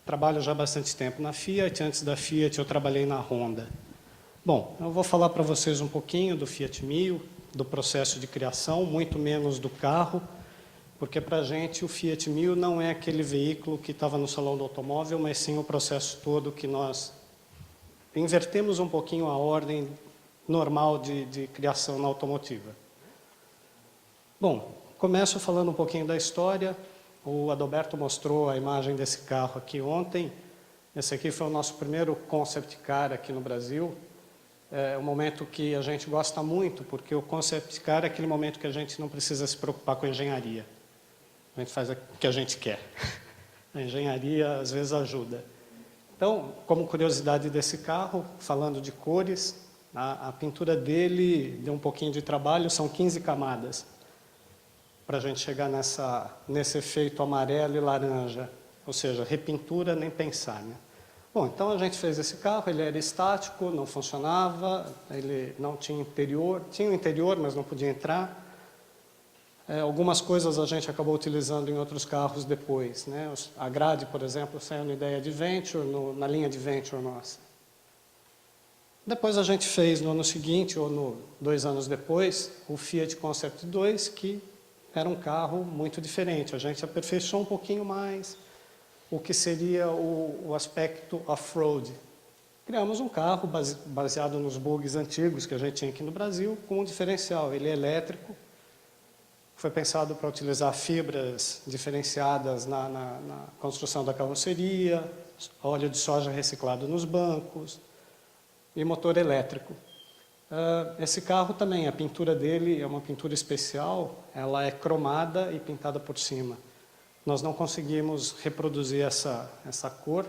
Trabalho já há bastante tempo na Fiat. Antes da Fiat, eu trabalhei na Honda. Bom, eu vou falar para vocês um pouquinho do Fiat Mio, do processo de criação, muito menos do carro, porque para a gente o Fiat Mio não é aquele veículo que estava no salão do automóvel, mas sim o processo todo que nós invertemos um pouquinho a ordem normal de criação na automotiva. Bom, começo falando um pouquinho da história. O Adalberto mostrou a imagem desse carro aqui ontem. Esse aqui foi o nosso primeiro concept car aqui no Brasil. É um momento que a gente gosta muito, porque o concept car é aquele momento que a gente não precisa se preocupar com a engenharia. A gente faz o que a gente quer. A engenharia, às vezes, ajuda. Então, como curiosidade desse carro, falando de cores, a pintura dele deu um pouquinho de trabalho, são 15 camadas, para a gente chegar nesse efeito amarelo e laranja, ou seja, repintura nem pensar, né? Bom, então a gente fez esse carro, ele era estático, não funcionava, ele não tinha interior, tinha um interior, mas não podia entrar. Algumas coisas a gente acabou utilizando em outros carros depois, né? A grade, por exemplo, saiu na ideia de Venture, na linha de Venture nossa. Depois a gente fez no ano seguinte, ou 2 anos depois, o Fiat Concept 2, que era um carro muito diferente. A gente aperfeiçoou um pouquinho mais o que seria o aspecto off-road. Criamos um carro baseado nos bugs antigos que a gente tinha aqui no Brasil, com um diferencial. Ele é elétrico, foi pensado para utilizar fibras diferenciadas na construção da carroceria, óleo de soja reciclado nos bancos e motor elétrico. Esse carro também, a pintura dele é uma pintura especial, ela é cromada e pintada por cima. Nós não conseguimos reproduzir essa cor,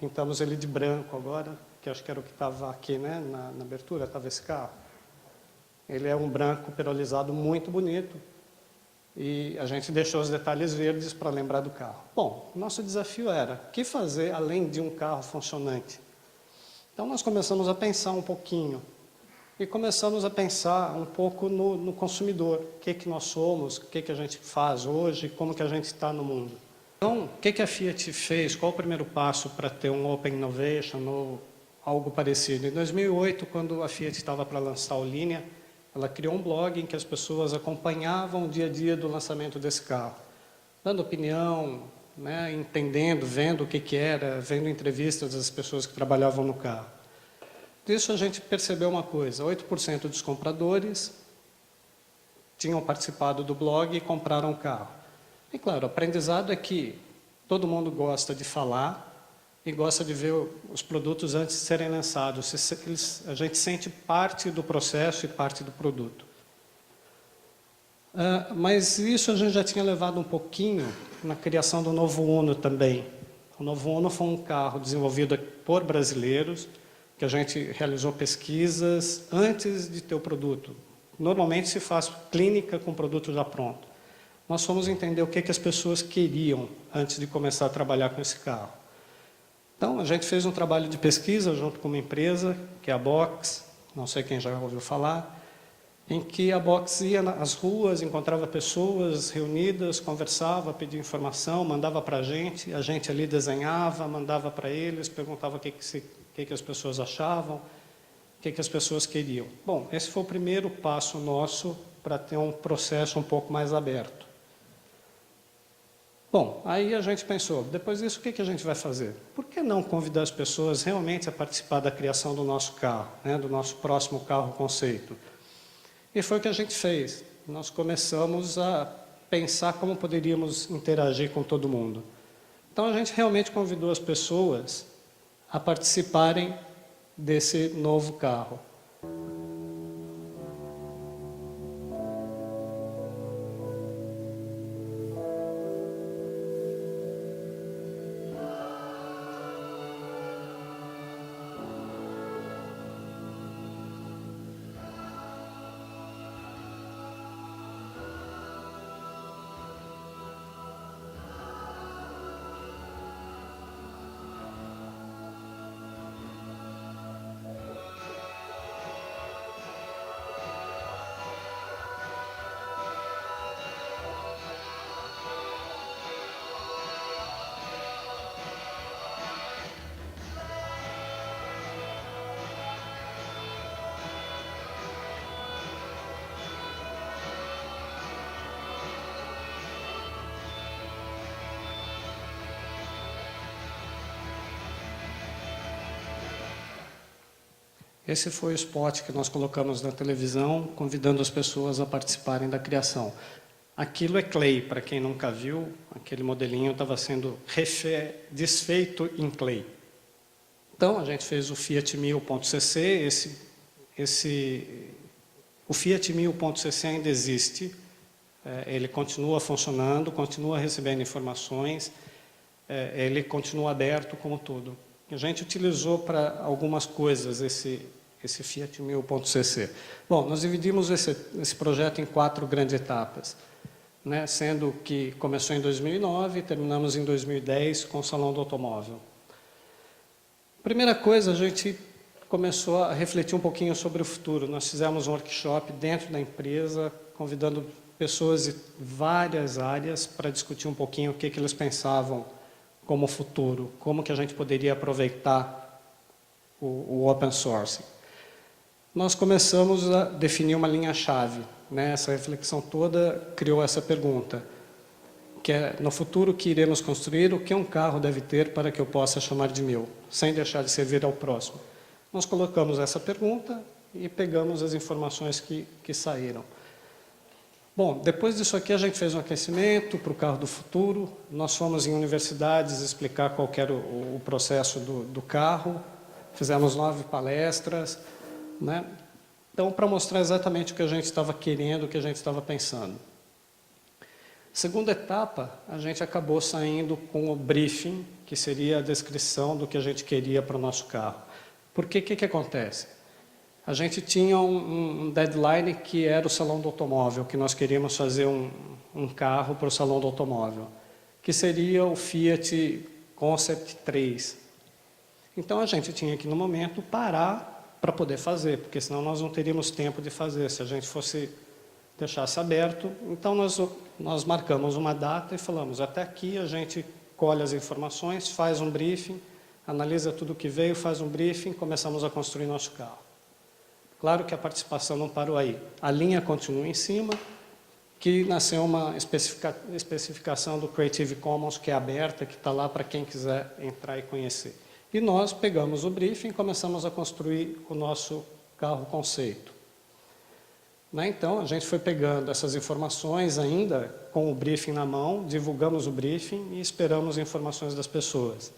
pintamos ele de branco agora, que acho que era o que estava aqui, né, na abertura, estava esse carro. Ele é um branco perolizado muito bonito e a gente deixou os detalhes verdes para lembrar do carro. Bom, nosso desafio era, o que fazer além de um carro funcionante? Então nós começamos a pensar um pouquinho e começamos a pensar um pouco no consumidor, o que nós somos, o que a gente faz hoje, como que a gente está no mundo. Então, o que a Fiat fez? Qual o primeiro passo para ter um Open Innovation ou algo parecido? Em 2008, quando a Fiat estava para lançar o Linea, ela criou um blog em que as pessoas acompanhavam o dia a dia do lançamento desse carro, dando opinião, né, entendendo, vendo o que era, vendo entrevistas das pessoas que trabalhavam no carro. Disso a gente percebeu uma coisa, 8% dos compradores tinham participado do blog e compraram o carro. E claro, o aprendizado é que todo mundo gosta de falar e gosta de ver os produtos antes de serem lançados. A gente sente parte do processo e parte do produto. Mas isso a gente já tinha levado um pouquinho na criação do novo Uno também. O novo Uno foi um carro desenvolvido por brasileiros, que a gente realizou pesquisas antes de ter o produto. Normalmente se faz clínica com o produto já pronto. Nós fomos entender o que as pessoas queriam antes de começar a trabalhar com esse carro. Então, a gente fez um trabalho de pesquisa junto com uma empresa, que é a Box, não sei quem já ouviu falar, em que a Box ia nas ruas, encontrava pessoas reunidas, conversava, pedia informação, mandava para a gente ali desenhava, mandava para eles, perguntava o que as pessoas achavam, o que as pessoas queriam. Bom, esse foi o primeiro passo nosso para ter um processo um pouco mais aberto. Bom, aí a gente pensou, depois disso, o que a gente vai fazer? Por que não convidar as pessoas realmente a participar da criação do nosso carro, né, do nosso próximo carro conceito? E foi o que a gente fez. Nós começamos a pensar como poderíamos interagir com todo mundo. Então, a gente realmente convidou as pessoas a participarem desse novo carro. Esse foi o spot que nós colocamos na televisão, convidando as pessoas a participarem da criação. Aquilo é clay, para quem nunca viu, aquele modelinho estava sendo desfeito em clay. Então, a gente fez o Fiat 1000.cc, o Fiat 1000.cc ainda existe, ele continua funcionando, continua recebendo informações, ele continua aberto como tudo. A gente utilizou para algumas coisas esse Fiat 1000.cc. Bom, nós dividimos esse projeto em 4 grandes etapas, né? Sendo que começou em 2009 e terminamos em 2010 com o Salão do Automóvel. Primeira coisa, a gente começou a refletir um pouquinho sobre o futuro. Nós fizemos um workshop dentro da empresa, convidando pessoas de várias áreas para discutir um pouquinho o que eles pensavam como futuro, como que a gente poderia aproveitar o open source. Nós começamos a definir uma linha-chave, né? Essa reflexão toda criou essa pergunta, que é, no futuro, o que iremos construir, o que um carro deve ter para que eu possa chamar de meu, sem deixar de servir ao próximo? Nós colocamos essa pergunta e pegamos as informações que saíram. Bom, depois disso aqui a gente fez um aquecimento para o carro do futuro, nós fomos em universidades explicar qual era o processo do carro, fizemos 9 palestras, né? Então, para mostrar exatamente o que a gente estava querendo, o que a gente estava pensando. Segunda etapa, a gente acabou saindo com o briefing, que seria a descrição do que a gente queria para o nosso carro. Porque o que acontece? A gente tinha um deadline que era o Salão do Automóvel, que nós queríamos fazer um carro para o Salão do Automóvel, que seria o Fiat Concept 3. Então, a gente tinha que, no momento, parar para poder fazer, porque senão nós não teríamos tempo de fazer. Se a gente deixasse aberto, então nós marcamos uma data e falamos, até aqui a gente colhe as informações, faz um briefing, analisa tudo o que veio, faz um briefing, começamos a construir nosso carro. Claro que a participação não parou aí. A linha continua em cima, que nasceu uma especificação do Creative Commons, que é aberta, que está lá para quem quiser entrar e conhecer. E nós pegamos o briefing e começamos a construir o nosso carro conceito. Então, a gente foi pegando essas informações ainda com o briefing na mão, divulgamos o briefing e esperamos informações das pessoas.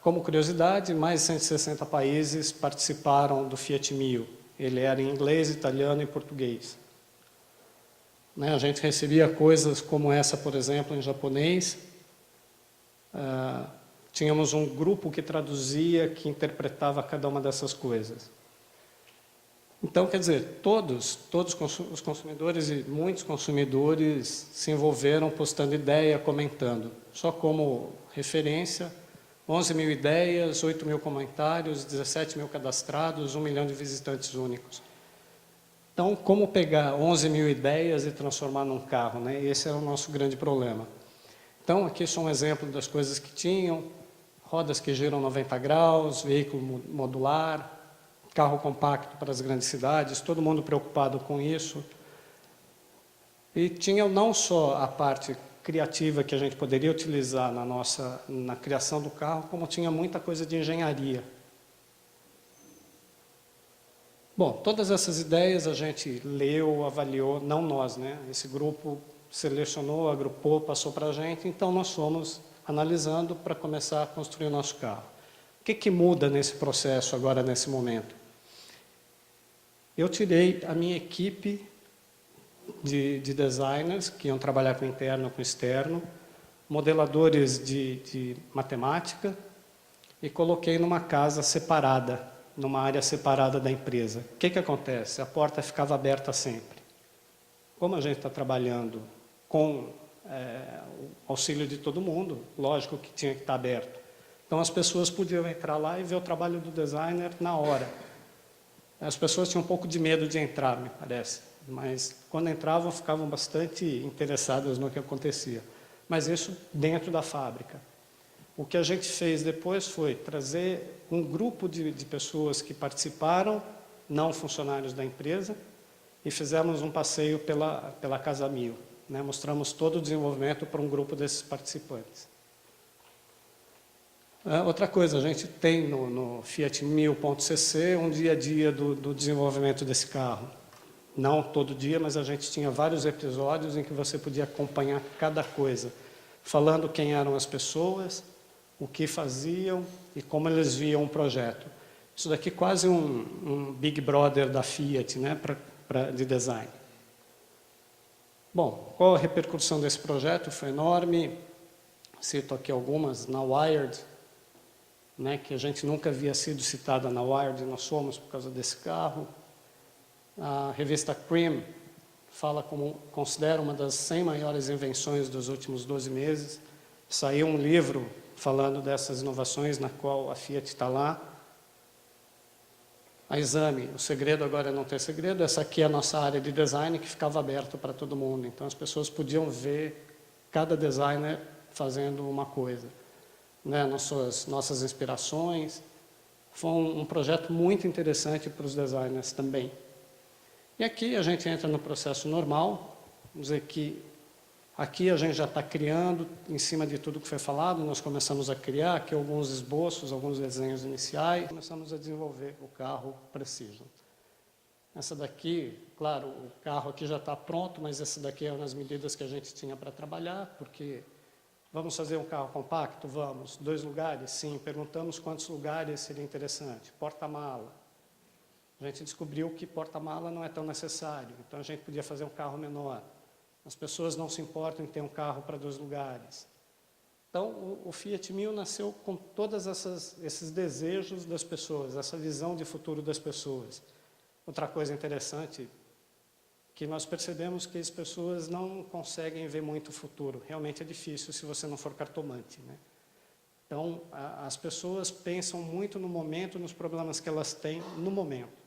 Como curiosidade, mais de 160 países participaram do Fiat 1000. Ele era em inglês, italiano e português. A gente recebia coisas como essa, por exemplo, em japonês. Tínhamos um grupo que traduzia, que interpretava cada uma dessas coisas. Então, quer dizer, todos os consumidores e muitos consumidores se envolveram postando ideia, comentando. Só como referência, 11 mil ideias, 8 mil comentários, 17 mil cadastrados, 1 milhão de visitantes únicos. Então, como pegar 11 mil ideias e transformar num carro, né? Esse era o nosso grande problema. Então, aqui só um exemplo das coisas que tinham: rodas que giram 90 graus, veículo modular, carro compacto para as grandes cidades, todo mundo preocupado com isso. E tinha não só a parte criativa que a gente poderia utilizar na criação do carro, como tinha muita coisa de engenharia. Bom, todas essas ideias a gente leu, avaliou, não nós, né? Esse grupo selecionou, agrupou, passou para a gente, então nós fomos analisando para começar a construir o nosso carro. O que muda nesse processo agora, nesse momento? Eu tirei a minha equipe de designers, que iam trabalhar com interno, com externo, modeladores de matemática, e coloquei numa casa separada, numa área separada da empresa. O que acontece? A porta ficava aberta sempre. Como a gente está trabalhando com o auxílio de todo mundo, lógico que tinha que estar aberto. Então, as pessoas podiam entrar lá e ver o trabalho do designer na hora. As pessoas tinham um pouco de medo de entrar, me parece, mas quando entravam, ficavam bastante interessadas no que acontecia. Mas isso dentro da fábrica. O que a gente fez depois foi trazer um grupo de pessoas que participaram, não funcionários da empresa, e fizemos um passeio pela Casa 1000. Né? Mostramos todo o desenvolvimento para um grupo desses participantes. Outra coisa, a gente tem no Fiat 1000.cc um dia a dia do desenvolvimento desse carro. Não todo dia, mas a gente tinha vários episódios em que você podia acompanhar cada coisa, falando quem eram as pessoas, o que faziam e como eles viam o projeto. Isso daqui é quase um Big Brother da Fiat, né, de design. Bom, qual a repercussão desse projeto? Foi enorme. Cito aqui algumas. Na Wired, né, que a gente nunca havia sido citada na Wired, nós somos por causa desse carro. A revista Cream considera uma das 100 maiores invenções dos últimos 12 meses. Saiu um livro falando dessas inovações, na qual a Fiat está lá. A Exame, o segredo agora é não ter segredo. Essa aqui é a nossa área de design, que ficava aberta para todo mundo. Então, as pessoas podiam ver cada designer fazendo uma coisa, né? Nossas inspirações. Foi um projeto muito interessante para os designers também. E aqui a gente entra no processo normal, vamos dizer que aqui a gente já está criando, em cima de tudo que foi falado, nós começamos a criar aqui alguns esboços, alguns desenhos iniciais, começamos a desenvolver o carro Precision. Essa daqui, claro, o carro aqui já está pronto, mas essa daqui é uma das medidas que a gente tinha para trabalhar, porque vamos fazer um carro compacto? Vamos. 2 lugares? Sim. Perguntamos quantos lugares seria interessante. Porta-mala. A gente descobriu que porta-mala não é tão necessário, então a gente podia fazer um carro menor. As pessoas não se importam em ter um carro para 2 lugares. Então, o Fiat 1000 nasceu com todos esses desejos das pessoas, essa visão de futuro das pessoas. Outra coisa interessante, que nós percebemos que as pessoas não conseguem ver muito o futuro. Realmente é difícil se você não for cartomante, né? Então, as pessoas pensam muito no momento, nos problemas que elas têm no momento.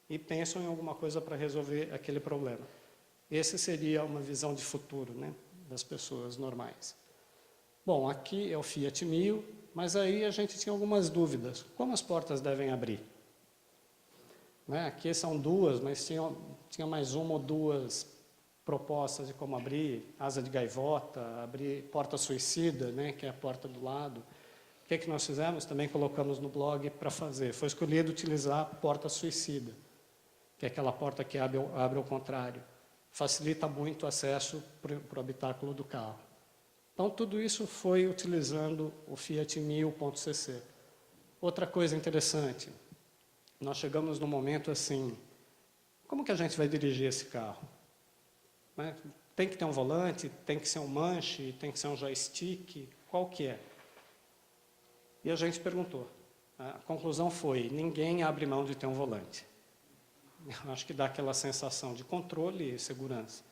E pensam em alguma coisa para resolver aquele problema. Essa seria uma visão de futuro, né, das pessoas normais. Bom, aqui é o Fiat 1000, mas aí a gente tinha algumas dúvidas. Como as portas devem abrir? Né, aqui são 2, mas tinha mais 1 ou 2 propostas de como abrir. Asa de gaivota, abrir porta suicida, né, que é a porta do lado. O que nós fizemos? Também colocamos no blog para fazer. Foi escolhido utilizar a porta suicida, que é aquela porta que abre ao contrário. Facilita muito o acesso para o habitáculo do carro. Então, tudo isso foi utilizando o Fiat 1000.cc. Outra coisa interessante, nós chegamos num momento assim, como que a gente vai dirigir esse carro? Né? Tem que ter um volante, tem que ser um manche, tem que ser um joystick, qual que é? E a gente perguntou. A conclusão foi, ninguém abre mão de ter um volante. Eu acho que dá aquela sensação de controle e segurança.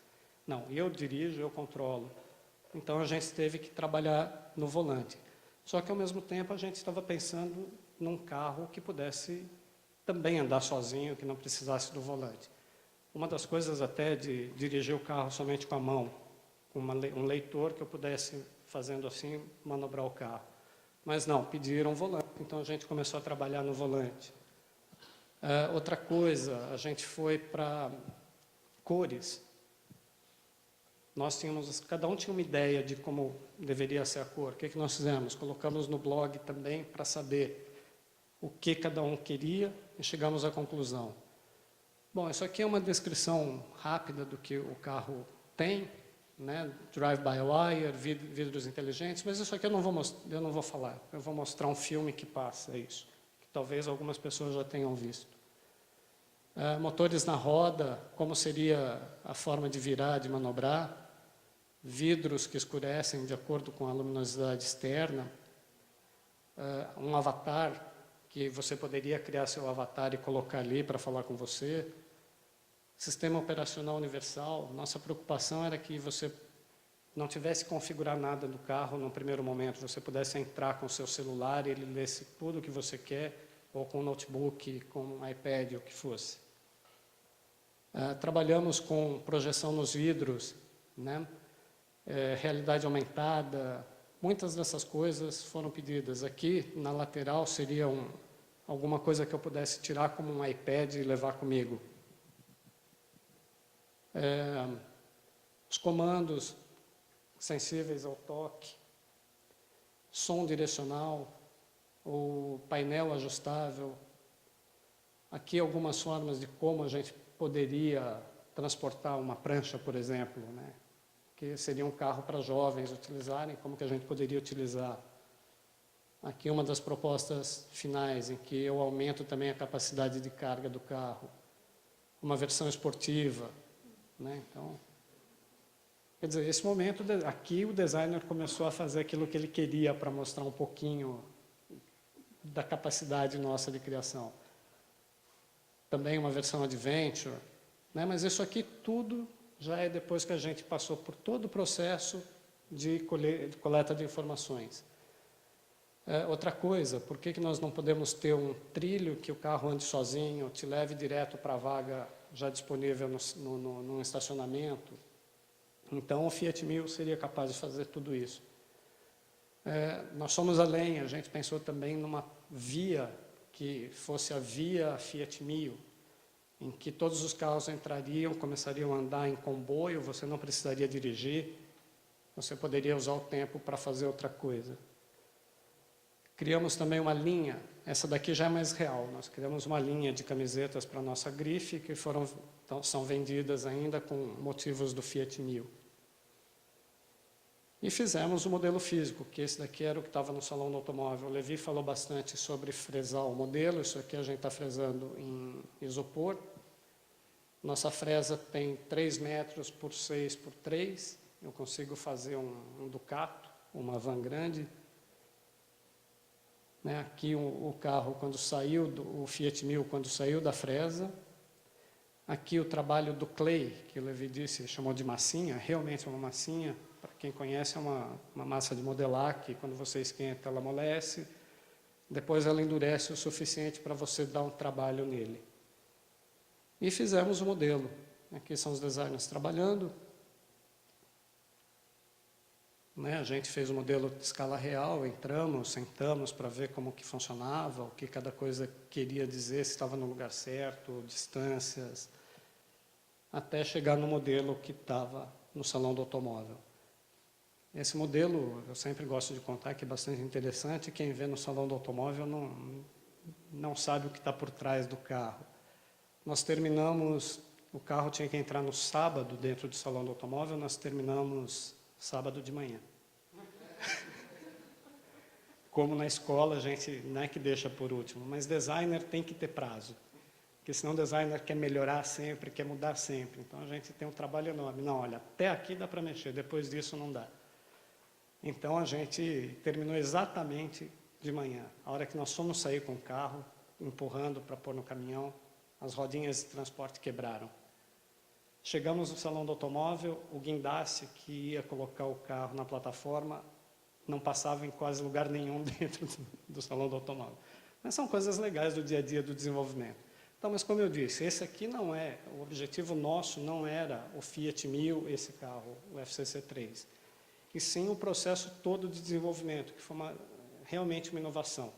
Não, eu dirijo, eu controlo. Então, a gente teve que trabalhar no volante. Só que, ao mesmo tempo, a gente estava pensando num carro que pudesse também andar sozinho, que não precisasse do volante. Uma das coisas até de dirigir o carro somente com a mão, com um leitor que eu pudesse, fazendo assim, manobrar o carro. Mas não, pediram volante, então a gente começou a trabalhar no volante. Outra coisa, a gente foi para cores. Cada um tinha uma ideia de como deveria ser a cor. O que nós fizemos? Colocamos no blog também para saber o que cada um queria e chegamos à conclusão. Bom, isso aqui é uma descrição rápida do que o carro tem, né? Drive-by-wire, vidros inteligentes, mas isso aqui eu não vou falar. Eu vou mostrar um filme que passa isso, que talvez algumas pessoas já tenham visto. Motores na roda, como seria a forma de virar, de manobrar, vidros que escurecem de acordo com a luminosidade externa, um avatar, que você poderia criar seu avatar e colocar ali para falar com você, sistema operacional universal. Nossa preocupação era que você não tivesse que configurar nada do carro no primeiro momento, você pudesse entrar com o seu celular e ele lesse tudo o que você quer, ou com um notebook, com um iPad, o que fosse. Trabalhamos com projeção nos vidros, né? Realidade aumentada, muitas dessas coisas foram pedidas. Aqui, na lateral, seria alguma coisa que eu pudesse tirar como um iPad e levar comigo. Os comandos sensíveis ao toque, som direcional, o painel ajustável. Aqui algumas formas de como a gente poderia transportar uma prancha, por exemplo, né? Que seria um carro para jovens utilizarem, como que a gente poderia utilizar. Aqui uma das propostas finais, em que eu aumento também a capacidade de carga do carro. Uma versão esportiva, né? Então, quer dizer, nesse momento, aqui o designer começou a fazer aquilo que ele queria para mostrar um pouquinho da capacidade nossa de criação. Também uma versão adventure, né? Mas isso aqui tudo já é depois que a gente passou por todo o processo de coleta de informações. Outra coisa, por que nós não podemos ter um trilho que o carro ande sozinho, te leve direto para a vaga já disponível no estacionamento? Então, o Fiat 1000 seria capaz de fazer tudo isso. Nós somos além, a gente pensou também numa via que fosse a via Fiat 1000, em que todos os carros entrariam, começariam a andar em comboio, você não precisaria dirigir, você poderia usar o tempo para fazer outra coisa. Criamos também uma linha, essa daqui já é mais real, nós criamos uma linha de camisetas para a nossa grife, que são vendidas ainda com motivos do Fiat 1000. E fizemos o modelo físico, que esse daqui era o que estava no Salão do Automóvel. O Levi falou bastante sobre fresar o modelo, isso aqui a gente está fresando em isopor. Nossa fresa tem 3 metros por 6 por 3, eu consigo fazer um Ducato, uma van grande. Né, aqui o carro, quando saiu, o Fiat 1000, quando saiu da fresa. Aqui o trabalho do clay, que o Levi disse, chamou de massinha, realmente é uma massinha. Para quem conhece, é uma massa de modelar, que quando você esquenta, ela amolece. Depois ela endurece o suficiente para você dar um trabalho nele. E fizemos o modelo. Aqui são os designers trabalhando. Né, a gente fez o modelo de escala real, entramos, sentamos para ver como que funcionava, o que cada coisa queria dizer, se estava no lugar certo, distâncias, até chegar no modelo que estava no Salão do Automóvel. Esse modelo, eu sempre gosto de contar, que é bastante interessante, quem vê no Salão do Automóvel não sabe o que está por trás do carro. Nós terminamos, o carro tinha que entrar no sábado dentro do Salão do Automóvel, nós terminamos sábado de manhã. Como na escola, a gente não é que deixa por último, mas designer tem que ter prazo. Porque senão o designer quer melhorar sempre, quer mudar sempre. Então a gente tem um trabalho enorme. Não, olha, até aqui dá para mexer, depois disso não dá. Então a gente terminou exatamente de manhã. A hora que nós fomos sair com o carro, empurrando para pôr no caminhão, as rodinhas de transporte quebraram. Chegamos no Salão do Automóvel, o guindaste que ia colocar o carro na plataforma não passava em quase lugar nenhum dentro do Salão do Automóvel. Mas são coisas legais do dia a dia do desenvolvimento. Então, mas como eu disse, esse aqui não é, o objetivo nosso não era o Fiat 1000, esse carro, o FCC3, e sim o processo todo de desenvolvimento, que foi realmente uma inovação.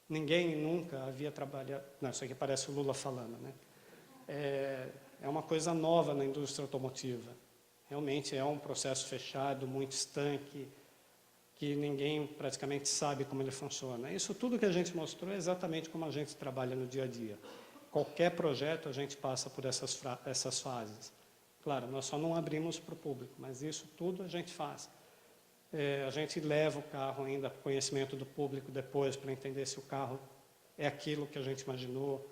Ninguém nunca havia trabalhado... Não, isso aqui parece o Lula falando, né? É uma coisa nova na indústria automotiva. Realmente é um processo fechado, muito estanque, que ninguém praticamente sabe como ele funciona. Isso tudo que a gente mostrou é exatamente como a gente trabalha no dia a dia. Qualquer projeto a gente passa por essas fases. Claro, nós só não abrimos para o público, mas isso tudo a gente faz. A gente leva o carro ainda para o conhecimento do público depois, para entender se o carro é aquilo que a gente imaginou.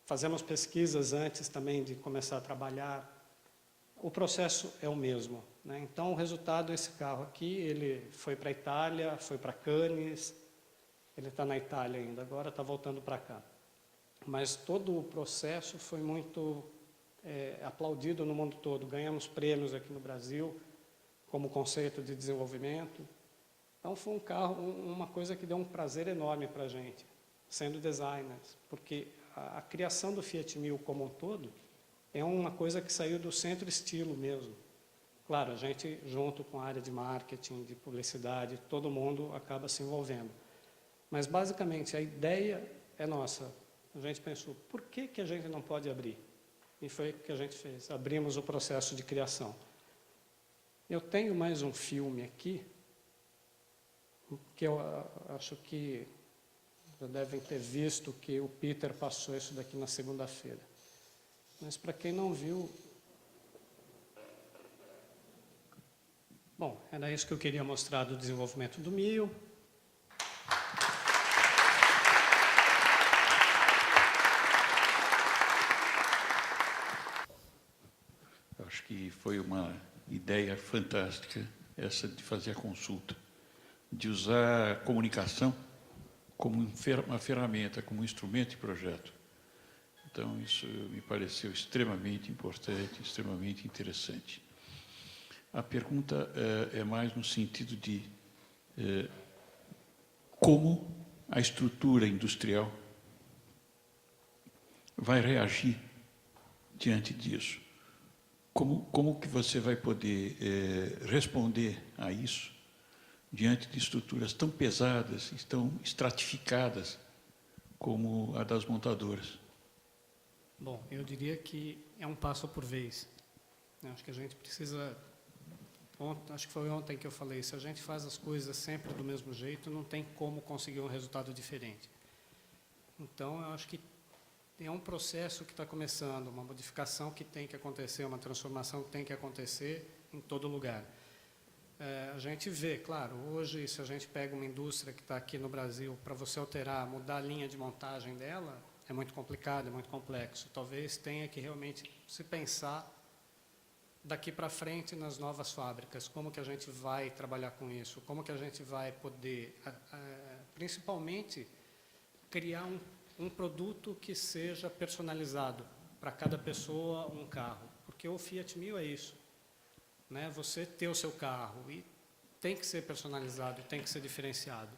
Fazemos pesquisas antes também de começar a trabalhar. O processo é o mesmo, né? Então, o resultado, esse carro aqui, ele foi para a Itália, foi para Cannes, ele está na Itália ainda, agora está voltando para cá. Mas todo o processo foi muito aplaudido no mundo todo. Ganhamos prêmios aqui no Brasil, como conceito de desenvolvimento. Então, foi um carro, uma coisa que deu um prazer enorme para a gente, sendo designers, porque a criação do Fiat 1000 como um todo é uma coisa que saiu do centro estilo mesmo. Claro, a gente, junto com a área de marketing, de publicidade, todo mundo acaba se envolvendo. Mas, basicamente, a ideia é nossa. A gente pensou, por que a gente não pode abrir? E foi o que a gente fez. Abrimos o processo de criação. Eu tenho mais um filme aqui, que eu acho que já devem ter visto que o Peter passou isso daqui na segunda-feira. Mas, para quem não viu... Bom, era isso que eu queria mostrar do desenvolvimento do MIO. Acho que foi uma ideia fantástica essa de fazer a consulta, de usar a comunicação como uma ferramenta, como um instrumento de projeto. Então, isso me pareceu extremamente importante, extremamente interessante. A pergunta é mais no sentido de como a estrutura industrial vai reagir diante disso. Como que você vai poder responder a isso diante de estruturas tão pesadas, tão estratificadas como a das montadoras? Bom, eu diria que é um passo por vez. Eu acho que a gente precisa... acho que foi ontem que eu falei, se a gente faz as coisas sempre do mesmo jeito, não tem como conseguir um resultado diferente. Então, eu acho que é um processo que está começando, uma modificação que tem que acontecer, uma transformação que tem que acontecer em todo lugar. A gente vê, claro, hoje, se a gente pega uma indústria que está aqui no Brasil, para você alterar, mudar a linha de montagem dela, é muito complicado, é muito complexo. Talvez tenha que realmente se pensar daqui para frente nas novas fábricas, como que a gente vai trabalhar com isso, como que a gente vai poder, principalmente, criar um produto que seja personalizado para cada pessoa, um carro. Porque o Fiat Mil é isso, né? Você ter o seu carro e tem que ser personalizado, tem que ser diferenciado.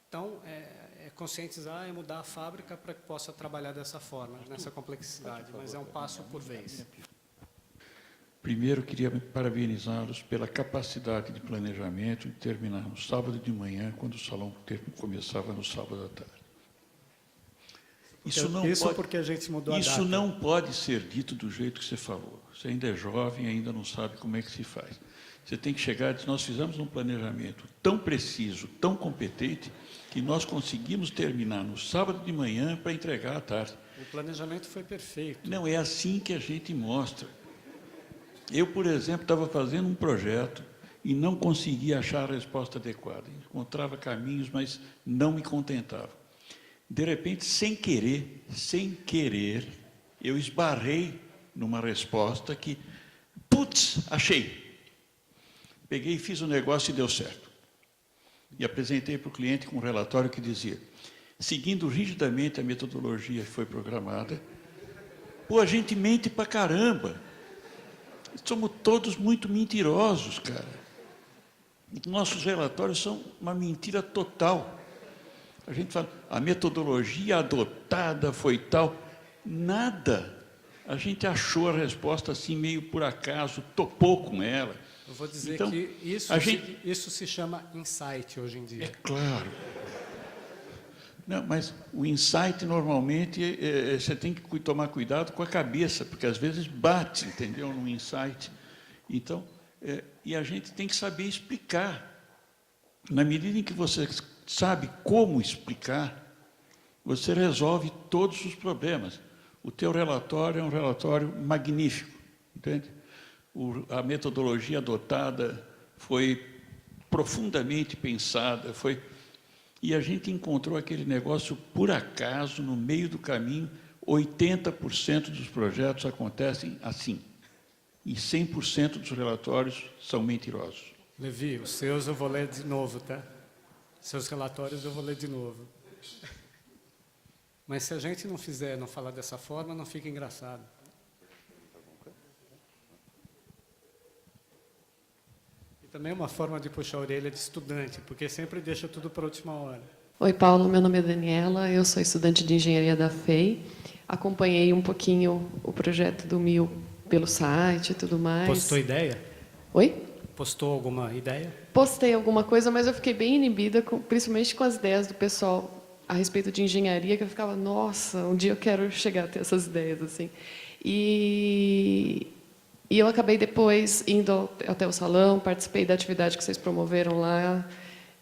Então, é conscientizar e mudar a fábrica para que possa trabalhar dessa forma, nessa complexidade, mas é um passo por vez. Primeiro, queria parabenizá-los pela capacidade de planejamento de terminar no sábado de manhã, quando o salão começava no sábado à tarde. Porque a gente mudou a data. Isso não pode ser dito do jeito que você falou. Você ainda é jovem, ainda não sabe como é que se faz. Você tem que chegar e dizer, nós fizemos um planejamento tão preciso, tão competente, que nós conseguimos terminar no sábado de manhã para entregar à tarde. O planejamento foi perfeito. Não, é assim que a gente mostra. Eu, por exemplo, estava fazendo um projeto e não conseguia achar a resposta adequada. Encontrava caminhos, mas não me contentava. De repente, sem querer, eu esbarrei numa resposta que, putz, achei. Peguei e fiz o negócio e deu certo. E apresentei para o cliente com um relatório que dizia, seguindo rigidamente a metodologia que foi programada, pô, a gente mente pra caramba. Somos todos muito mentirosos, cara. Nossos relatórios são uma mentira total. A gente fala, a metodologia adotada foi tal. Nada. A gente achou a resposta assim, meio por acaso, topou com ela. Eu vou dizer então, que isso se chama insight hoje em dia. É claro. Não, mas o insight, normalmente, você tem que tomar cuidado com a cabeça, porque às vezes bate, entendeu, no insight. Então, e a gente tem que saber explicar. Na medida em que você sabe como explicar, você resolve todos os problemas. O teu relatório é um relatório magnífico, entende? A metodologia adotada foi profundamente pensada, e a gente encontrou aquele negócio por acaso, no meio do caminho. 80% dos projetos acontecem assim, e 100% dos relatórios são mentirosos. Levi, os seus eu vou ler de novo, tá? Seus relatórios eu vou ler de novo. Mas se a gente não falar dessa forma, não fica engraçado. E também uma forma de puxar a orelha de estudante, porque sempre deixa tudo para a última hora. Oi, Paulo, meu nome é Daniela, eu sou estudante de engenharia da FEI. Acompanhei um pouquinho o projeto do MIL pelo site e tudo mais. Postou ideia? Oi? Postou alguma ideia? Postei alguma coisa, mas eu fiquei bem inibida, principalmente com as ideias do pessoal a respeito de engenharia, que eu ficava, nossa, um dia eu quero chegar a ter essas ideias, assim. E eu acabei depois indo até o salão, participei da atividade que vocês promoveram lá,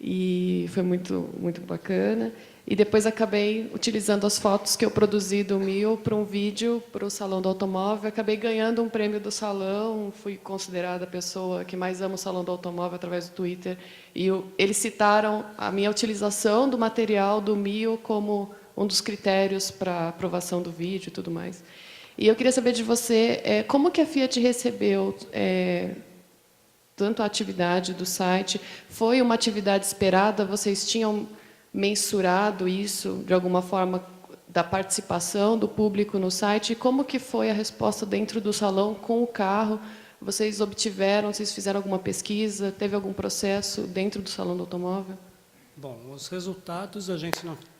e foi muito bacana. E depois acabei utilizando as fotos que eu produzi do Mil para um vídeo para o Salão do Automóvel. Acabei ganhando um prêmio do salão, fui considerada a pessoa que mais ama o Salão do Automóvel através do Twitter. E eles citaram a minha utilização do material do Mil como um dos critérios para aprovação do vídeo e tudo mais. E eu queria saber de você, como que a Fiat recebeu tanto a atividade do site? Foi uma atividade esperada? Vocês tinham mensurado isso, de alguma forma, da participação do público no site? E como que foi a resposta dentro do salão com o carro? Vocês obtiveram, vocês fizeram alguma pesquisa? Teve algum processo dentro do Salão do Automóvel? Bom, os resultados a gente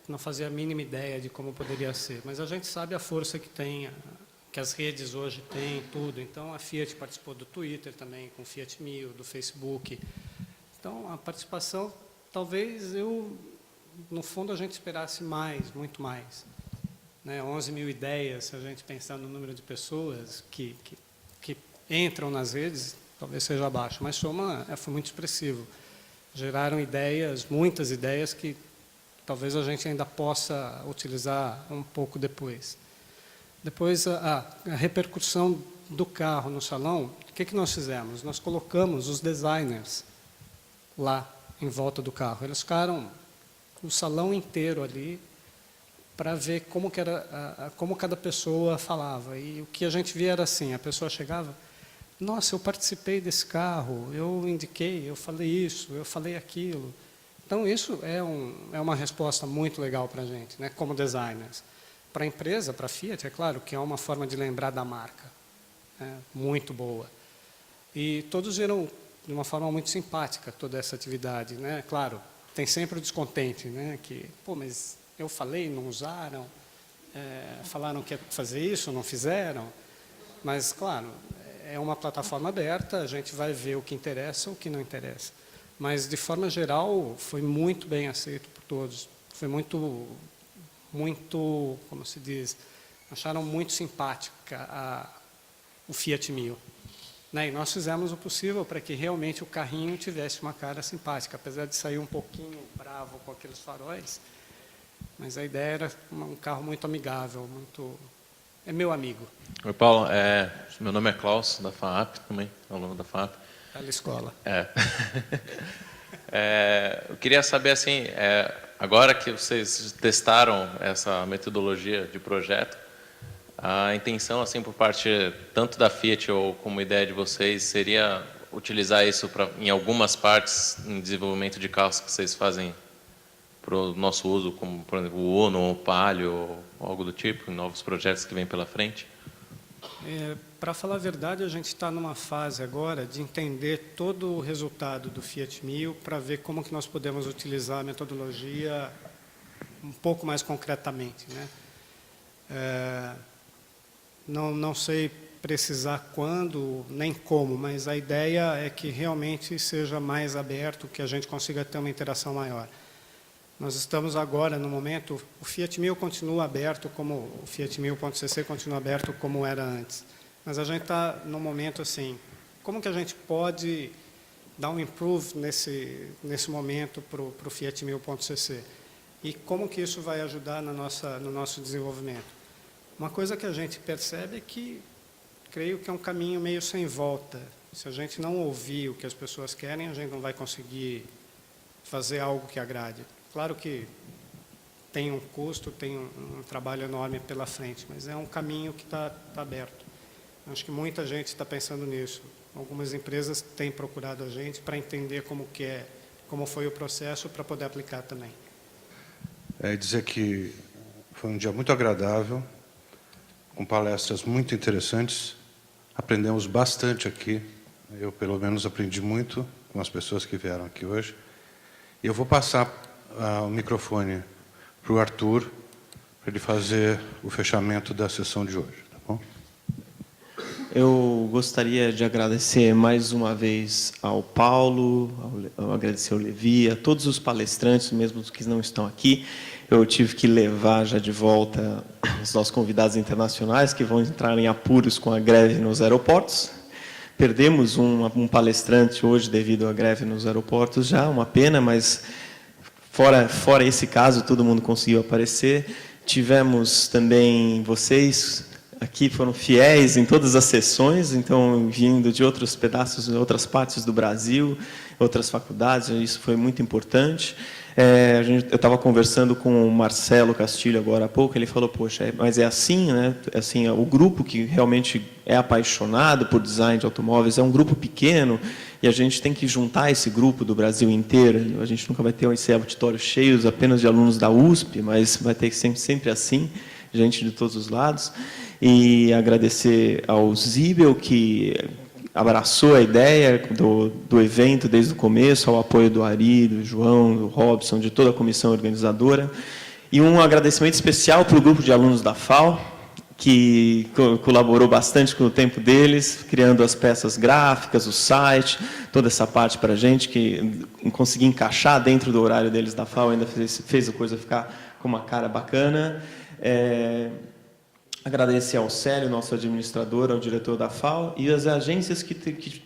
não fazia a mínima ideia de como poderia ser, mas a gente sabe a força que tem, que as redes hoje têm, tudo. Então, a Fiat participou do Twitter também, com o Fiat Mil, do Facebook. Então, a participação, talvez no fundo, a gente esperasse mais, muito mais. 11 mil ideias, se a gente pensar no número de pessoas que entram nas redes, talvez seja abaixo, mas foi muito expressivo. Geraram ideias, muitas ideias, que talvez a gente ainda possa utilizar um pouco depois. Depois, a repercussão do carro no salão, o que nós fizemos? Nós colocamos os designers lá, em volta do carro. Eles ficaram o salão inteiro ali para ver como cada pessoa falava. E o que a gente via era assim, a pessoa chegava, nossa, eu participei desse carro, eu indiquei, eu falei isso, eu falei aquilo. Então, isso é uma resposta muito legal para a gente, como designers. Para a empresa, para a Fiat, é claro que é uma forma de lembrar da marca, muito boa. E todos viram de uma forma muito simpática toda essa atividade. Claro, tem sempre o descontente, que, mas eu falei, não usaram, falaram que ia fazer isso, não fizeram. Mas, claro, é uma plataforma aberta, a gente vai ver o que interessa ou o que não interessa. Mas, de forma geral, foi muito bem aceito por todos. Foi muito, como se diz, acharam muito simpática o Fiat Mil. E nós fizemos o possível para que realmente o carrinho tivesse uma cara simpática, apesar de sair um pouquinho bravo com aqueles faróis, mas a ideia era um carro muito amigável, é meu amigo. Oi, Paulo. Meu nome é Klaus, da FAAP também, aluno da FAAP. Bela escola. Eu queria saber, assim, agora que vocês testaram essa metodologia de projeto, a intenção, assim, por parte tanto da Fiat ou como ideia de vocês, seria utilizar isso em algumas partes em desenvolvimento de carros que vocês fazem para o nosso uso, como, por exemplo, o Uno, o Palio, ou algo do tipo, em novos projetos que vêm pela frente? Para falar a verdade, a gente está numa fase agora de entender todo o resultado do Fiat Mil para ver como que nós podemos utilizar a metodologia um pouco mais concretamente. Não sei precisar quando, nem como, mas a ideia é que realmente seja mais aberto, que a gente consiga ter uma interação maior. Nós estamos agora, no momento, o Fiat Mil continua aberto, como o Fiat Mil.cc continua aberto como era antes. Mas a gente está no momento assim, como que a gente pode dar um improve nesse momento para o Fiat Mil.cc? E como que isso vai ajudar no nosso desenvolvimento? Uma coisa que a gente percebe é que, creio que é um caminho meio sem volta. Se a gente não ouvir o que as pessoas querem, a gente não vai conseguir fazer algo que agrade. Claro que tem um custo, tem um trabalho enorme pela frente, mas é um caminho que está aberto. Acho que muita gente está pensando nisso. Algumas empresas têm procurado a gente para entender como foi o processo, para poder aplicar também. Dizer que foi um dia muito agradável, com palestras muito interessantes. Aprendemos bastante aqui. Eu, pelo menos, aprendi muito com as pessoas que vieram aqui hoje. E eu vou passar o microfone para o Arthur, para ele fazer o fechamento da sessão de hoje. Tá bom? Eu gostaria de agradecer mais uma vez ao Paulo, agradecer ao Levi, a todos os palestrantes, mesmo os que não estão aqui. Eu tive que levar já de volta os nossos convidados internacionais, que vão entrar em apuros com a greve nos aeroportos. Perdemos um palestrante hoje devido à greve nos aeroportos já, uma pena, mas fora esse caso, todo mundo conseguiu aparecer. Tivemos também vocês aqui, foram fiéis em todas as sessões, então vindo de outros pedaços, outras partes do Brasil, outras faculdades, isso foi muito importante. Eu estava conversando com o Marcelo Castilho agora há pouco, ele falou, poxa, mas é assim, né? Assim, o grupo que realmente é apaixonado por design de automóveis é um grupo pequeno e a gente tem que juntar esse grupo do Brasil inteiro. A gente nunca vai ter esse auditório cheio apenas de alunos da USP, mas vai ter sempre assim, gente de todos os lados. E agradecer ao Zibel, que abraçou a ideia do evento desde o começo, ao apoio do Ari, do João, do Robson, de toda a comissão organizadora. E um agradecimento especial para o grupo de alunos da FAO, que colaborou bastante com o tempo deles, criando as peças gráficas, o site, toda essa parte para a gente, que consegui encaixar dentro do horário deles da FAO, ainda fez a coisa ficar com uma cara bacana. Agradecer ao Célio, nosso administrador, ao diretor da FAO, e as agências que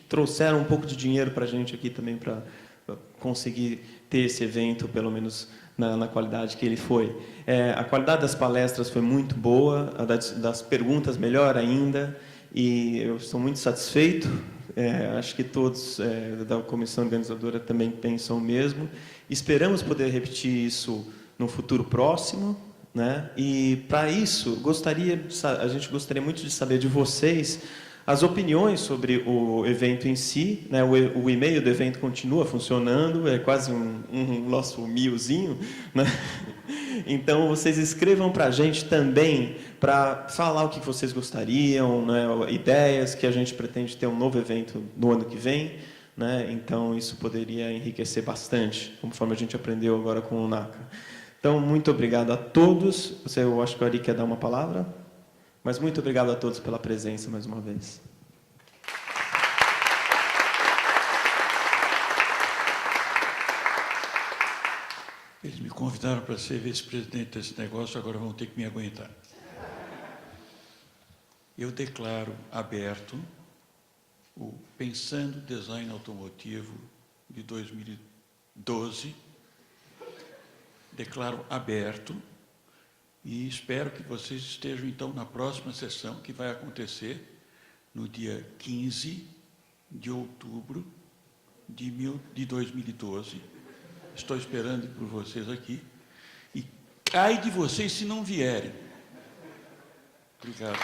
trouxeram um pouco de dinheiro para a gente aqui também, para conseguir ter esse evento, pelo menos na qualidade que ele foi. A qualidade das palestras foi muito boa, a das perguntas melhor ainda, e eu estou muito satisfeito. Acho que todos da comissão organizadora também pensam o mesmo. Esperamos poder repetir isso no futuro próximo, né? E, para isso, a gente gostaria muito de saber de vocês as opiniões sobre o evento em si, né? O e-mail do evento continua funcionando, é quase um nosso miozinho, né? Então, vocês escrevam para a gente também, para falar o que vocês gostariam, né? Ideias, que a gente pretende ter um novo evento no ano que vem, né? Então, isso poderia enriquecer bastante, conforme a gente aprendeu agora com o NACA. Então, muito obrigado a todos. Eu acho que o Ari quer dar uma palavra, mas muito obrigado a todos pela presença mais uma vez. Eles me convidaram para ser vice-presidente desse negócio, agora vão ter que me aguentar. Eu declaro aberto o Pensando Design Automotivo de 2012, declaro aberto e espero que vocês estejam, então, na próxima sessão, que vai acontecer no dia 15 de outubro de 2012. Estou esperando por vocês aqui. E cai de vocês se não vierem. Obrigado.